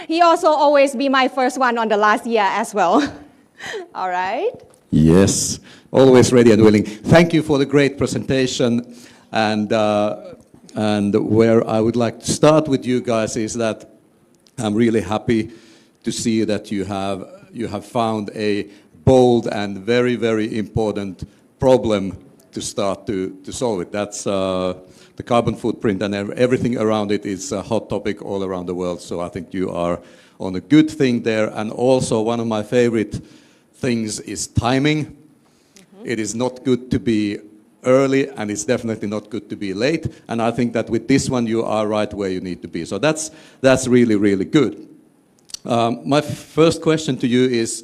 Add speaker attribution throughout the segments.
Speaker 1: He also always be my first one on the last year as well. All right.
Speaker 2: Yes, always ready and willing. Thank you for the great presentation. And where I would like to start with you guys is that I'm really happy to see that you have found a bold and very, very important problem to start to solve it. That's the carbon footprint, and everything around it is a hot topic all around the world. So I think you are on a good thing there. And also one of my favorite things is timing. Mm-hmm. It is not good to be early, and it's definitely not good to be late. And I think that with this one, you are right where you need to be. So that's really, really good. My first question to you is,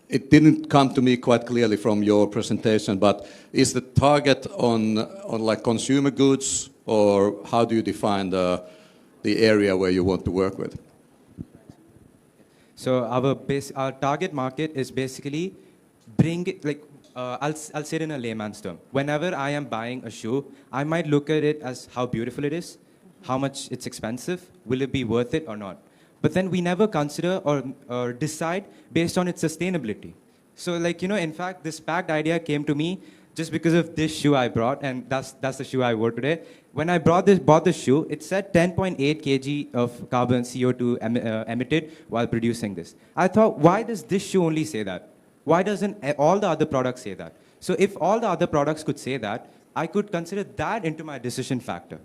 Speaker 2: it didn't come to me quite clearly from your presentation, but is the target on like consumer goods, or how do you define the area where you want to work with?
Speaker 3: So our target market is basically bring it, like, I'll say it in a layman's term. Whenever I am buying a shoe, I might look at it as how beautiful it is, how much it's expensive, will it be worth it or not. But then we never consider or decide based on its sustainability. So like, in fact, this PACT idea came to me just because of this shoe I brought, and that's the shoe I wore today. When I bought this shoe, it said 10.8 kg of carbon CO2 emitted while producing this. I thought, why does this shoe only say that? Why doesn't all the other products say that? So if all the other products could say that, I could consider that into my decision factor.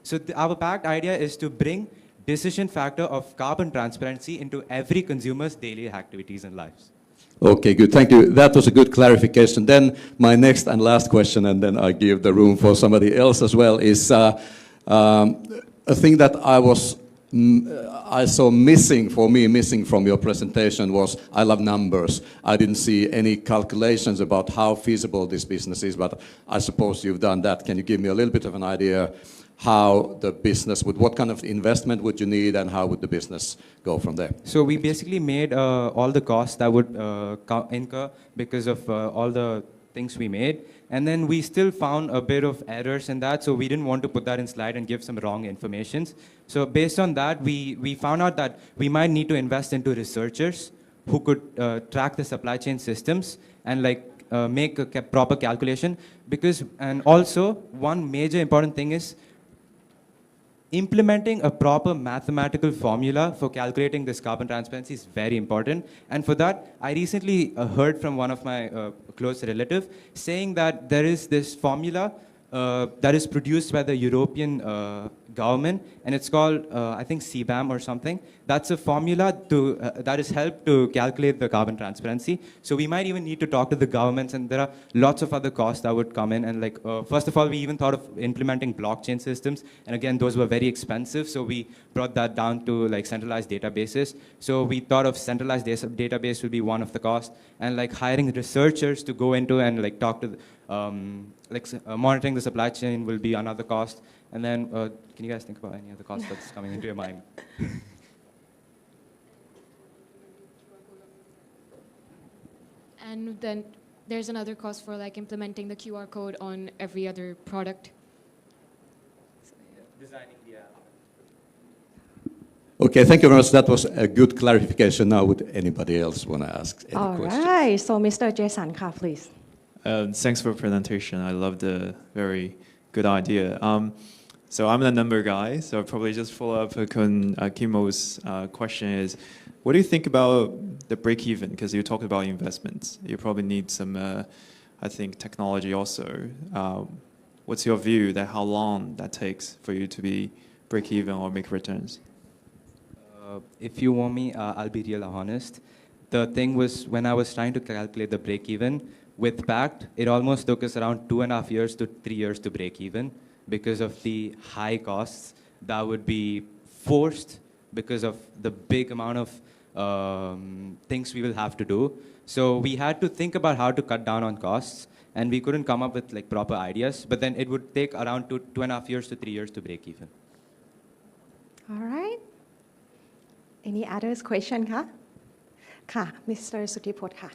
Speaker 3: So our PACT idea is to bring decision factor of carbon transparency into every consumer's daily activities and lives.
Speaker 2: Okay, good. Thank you. That was a good clarification. Then my next and last question, and then I give the room for somebody else as well, is a thing that I saw missing from your presentation was, I love numbers. I didn't see any calculations about how feasible this business is, but I suppose you've done that. Can you give me a little bit of an idea how the business what kind of investment would you need, and how would the business go from there?
Speaker 3: So we basically made all the costs that would incur because of all the things we made. And then we still found a bit of errors in that, so we didn't want to put that in slide and give some wrong information. So based on that, we found out that we might need to invest into researchers who could track the supply chain systems and make a proper calculation. And also, one major important thing is implementing a proper mathematical formula for calculating this carbon transparency is very important. And for that, I recently heard from one of my close relatives saying that there is this formula that is produced by the European government, and it's called, I think, CBAM or something. That's a formula that is helped to calculate the carbon transparency. So we might even need to talk to the governments, and there are lots of other costs that would come in. And first of all, we even thought of implementing blockchain systems, and again, those were very expensive, so we brought that down to centralized databases. So we thought of centralized database would be one of the costs, and hiring researchers to go into and talk to monitoring the supply chain will be another cost. And then, can you guys think about any other cost that's coming into your mind?
Speaker 4: And then there's another cost for implementing the QR code on every other product.
Speaker 3: Designing the app.
Speaker 2: Okay, thank you very much. That was a good clarification. Now, would anybody else want to ask any questions?
Speaker 1: All right, so Mr. Jason, please.
Speaker 5: Thanks for the presentation. I love the very good idea. So I'm a number guy, so I'll probably just follow up on Kimo's question is, what do you think about the break-even? Because you talked about investments. You probably need some, I think, technology also. What's your view that how long that takes for you to be break-even or make returns?
Speaker 3: If you want me, I'll be real honest. The thing was, when I was trying to calculate the break-even, with PACT, it almost took us around 2.5 years to 3 years to break even because of the high costs that would be forced because of the big amount of things we will have to do. So we had to think about how to cut down on costs, and we couldn't come up with proper ideas, but then it would take around 2.5 years to 3 years to break even.
Speaker 1: All right. Any other question, ka? Mr. Sutipot, ka.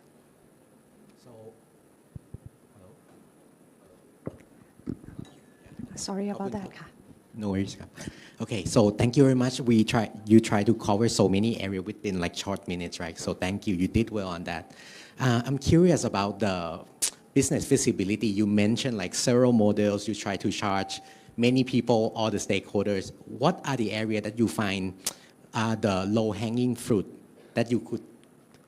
Speaker 1: Sorry about that, ka.
Speaker 6: No worries. Okay, so thank you very much. You try to cover so many areas within like short minutes, right? So thank you. You did well on that. I'm curious about the business feasibility. You mentioned like several models. You try to charge many people, all the stakeholders. What are the areas that you find are the low-hanging fruit that you could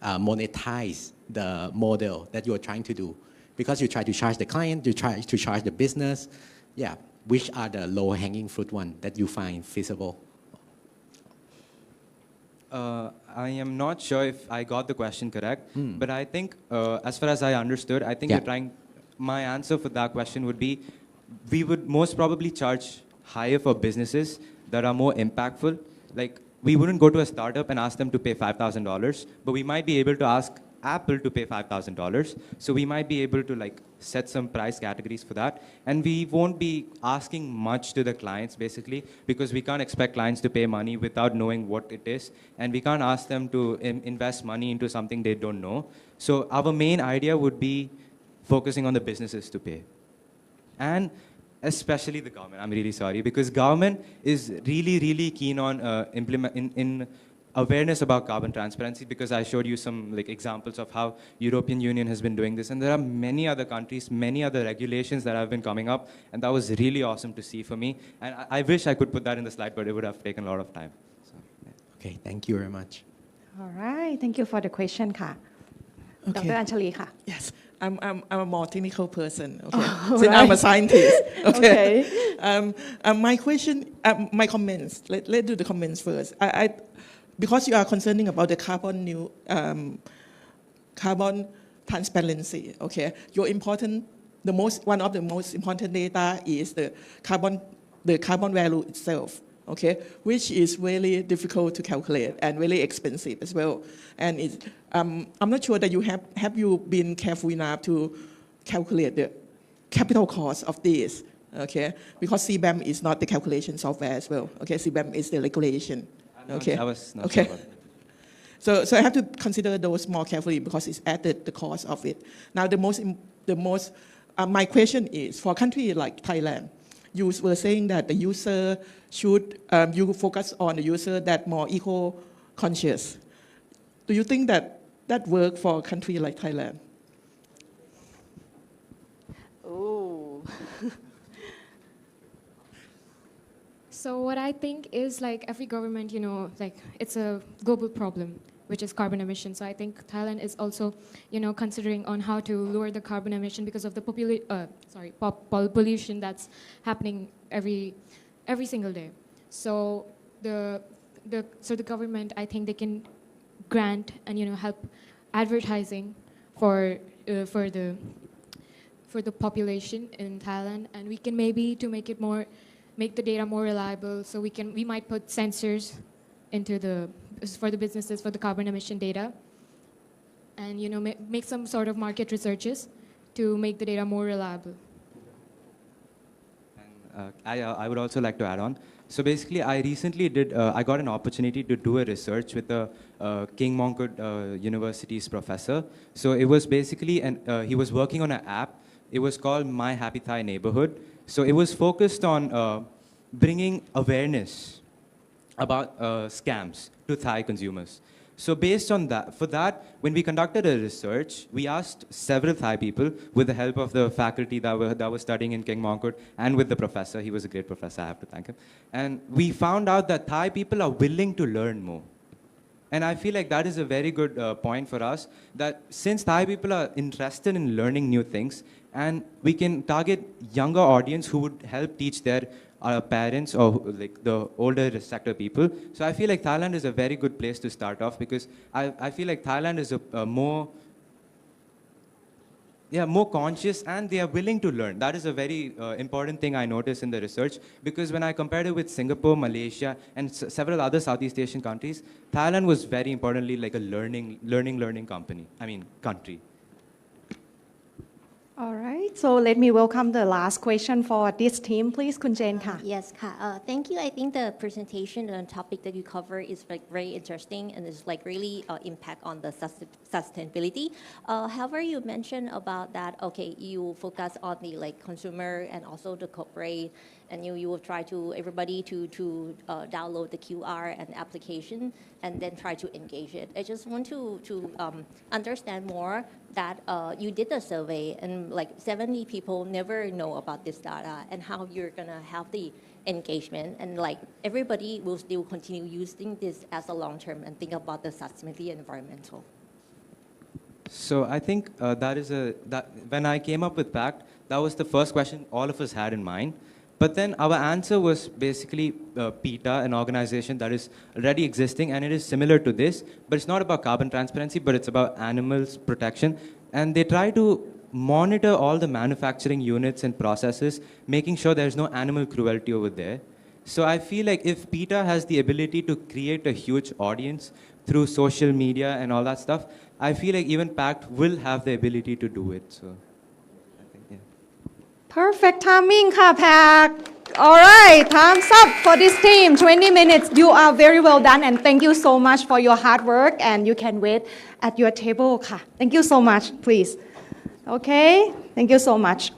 Speaker 6: monetize the model that you're trying to do? Because you try to charge the client, you try to charge the business. Yeah, which are the low-hanging fruit one that you find feasible?
Speaker 3: I am not sure if I got the question correct, but I think, as far as I understood, I think
Speaker 6: Yeah.
Speaker 3: you're trying. My answer for that question would be, we would most probably charge higher for businesses that are more impactful. Like, we wouldn't go to a startup and ask them to pay $5,000, but we might be able to ask Apple to pay $5,000. So we might be able to like set some price categories for that. And we won't be asking much to the clients basically, because we can't expect clients to pay money without knowing what it is. And we can't ask them to invest money into something they don't know. So our main idea would be focusing on the businesses to pay. And especially the government, I'm really sorry, because government is really, really keen on in awareness about carbon transparency, because I showed you some like examples of how European Union has been doing this, and there are many other countries, many other regulations that have been coming up, and that was really awesome to see for me. And I wish I could put that in the slide, but it would have taken a lot of time. So, yeah.
Speaker 6: Okay, thank you very much.
Speaker 1: All right, thank you for the question ค่ะ
Speaker 7: Okay.
Speaker 1: ดร. อัญชลี ค่ะ
Speaker 7: Yes, I'm a more technical person. Okay,
Speaker 1: Oh,
Speaker 7: since I'm a
Speaker 1: right.
Speaker 7: scientist. Okay.
Speaker 1: Okay.
Speaker 7: My question, my comments. Let's do the comments first. Because you are concerning about the carbon transparency. Okay, one of the most important data is the carbon value itself. Okay, which is really difficult to calculate and really expensive as well. And I'm not sure that have you been careful enough to calculate the capital cost of this. Okay, because CBAM is not the calculation software as well. Okay, CBAM is the regulation. Okay.
Speaker 3: I was not
Speaker 7: okay.
Speaker 3: sure about it.
Speaker 7: So I have to consider those more carefully because it's added the cost of it. Now my question is, for a country like Thailand, you were saying that the user should, you focus on the user that more eco-conscious. Do you think that work for a country like Thailand?
Speaker 1: Ooh.
Speaker 4: So what I think is like every government, like it's a global problem, which is carbon emission. So I think Thailand is also, considering on how to lower the carbon emission because of the pollution that's happening every single day. So the government, I think they can grant and help advertising for the population in Thailand, and we can maybe to make the data more reliable. So we might put sensors for the businesses for the carbon emission data, and make some sort of market researches to make the data more reliable.
Speaker 3: And I would also like to add on. So basically, I recently I got an opportunity to do a research with the King Mongkut University's professor. So it was basically, he was working on an app. It was called My Happy Thai Neighborhood. So it was focused on bringing awareness about scams to Thai consumers. So based on that, when we conducted a research, we asked several Thai people with the help of the faculty that was studying in King Mongkut and with the professor. He was a great professor, I have to thank him. And we found out that Thai people are willing to learn more. And I feel like that is a very good point for us, that since Thai people are interested in learning new things, and we can target younger audience who would help teach their parents or like the older sector people. So I feel like Thailand is a very good place to start off, because I feel like Thailand is a more conscious, and they are willing to learn. That is a very important thing I noticed in the research, because when I compared it with Singapore, Malaysia, and several other Southeast Asian countries, Thailand was very importantly like a learning country.
Speaker 1: All right. right, so let me welcome the last question for this team, please. คุณเจนค่ะ
Speaker 8: Yes, thank you. I think the presentation and topic that you cover is like very interesting and is like really impact on the sustainability. However, you mentioned about that. Okay, you focus on the like consumer and also the corporate, and you will try to everybody to download the QR and application and then try to engage it. I just want to understand more that you did a survey and like 70 people never know about this data and how you're gonna have the engagement and like everybody will still continue using this as a long term and think about the sustainability and environmental.
Speaker 3: So I think that when I came up with PACT, that was the first question all of us had in mind. But then our answer was basically PETA, an organization that is already existing, and it is similar to this, but it's not about carbon transparency, but it's about animals protection. And they try to monitor all the manufacturing units and processes, making sure there's no animal cruelty over there. So I feel like if PETA has the ability to create a huge audience through social media and all that stuff, I feel like even PACT will have the ability to do it. So I think, yeah.
Speaker 1: Perfect timing ค่ะ PACT All right, time's up for this team. 20 minutes. You are very well done, and thank you so much for your hard work. And you can wait at your table ค่ะ Thank you so much, please. Okay, thank you so much.